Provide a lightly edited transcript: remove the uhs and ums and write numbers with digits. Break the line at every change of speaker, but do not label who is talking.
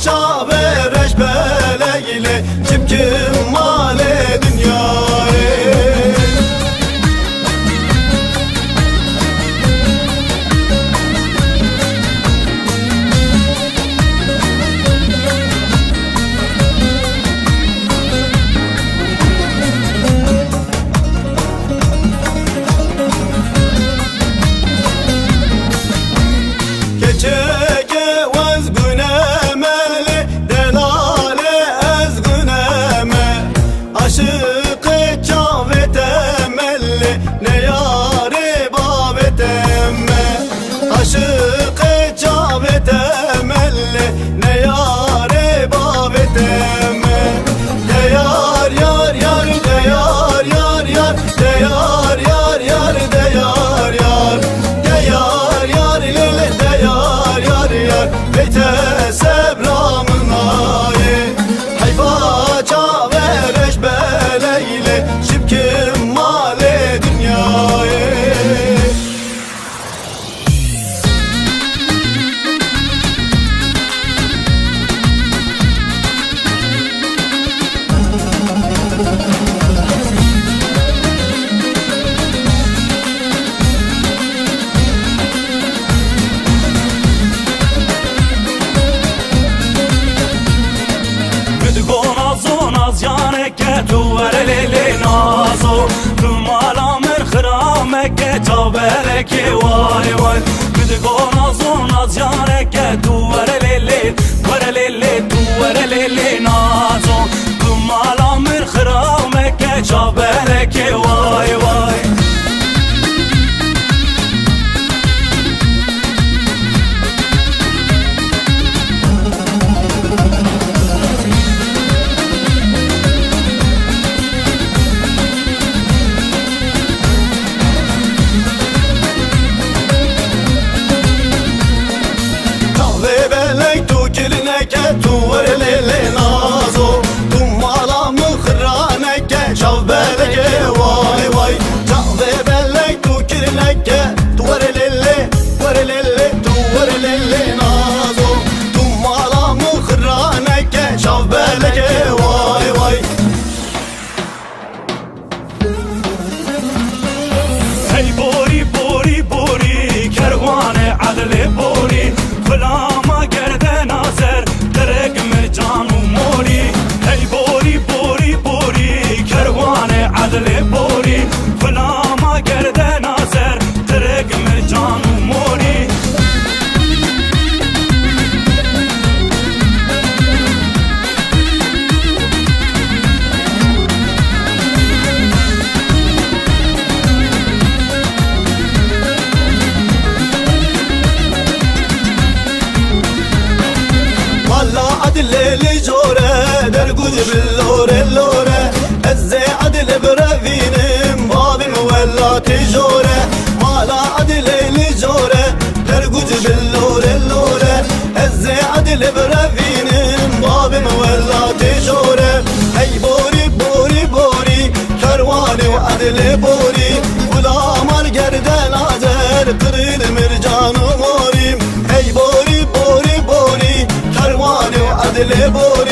çave reşbeleyle Cipkim male dünyayı. Aşık-ı çave temelli ne yâri bâbe temme. Aşık-ı çave temelli ne yâri bâbe temme. De yar yar yar, de yar yar yar, de yar yar yar, de yar yar, de yar yar lele, de yar yar yar. Beyte sebramın ayı hayfa çave reşbeleyle Cipkim male dünyayı. تو ورلی نازو تو مالا من خرامک جابرک وای وای بدگو نازو ناز جانک تو ورلی تو ورلی نازو تو مالا من خرامک جابرک وای وای. Tu ورلی نازو تو مالا مخرانک شوبلک وای وای. جاوه بلک تو کرنک تو ورلی نازو تو مالا مخرانک شوبلک وای وای. هی بوری بوری بوری کروان عدل بوری غلام گرده ناظر درگ مرجان و موری. هی بوری بوری بوری کروان عدل بوری غلام گرده ناظر درگ مرجان و موری. عدل جوره در گوش باللوره اللوره از عدل برفینم بابم ولا تجوره. مالا عدل جوره در گوش باللوره اللوره از عدل برفینم بابم ولا تجوره. ای بوری بوری بوری کروان و عدل بوری غلامار گردن آذر قرین مرجان و موریم. ای بوری بوری بوری کروان و عدل بوری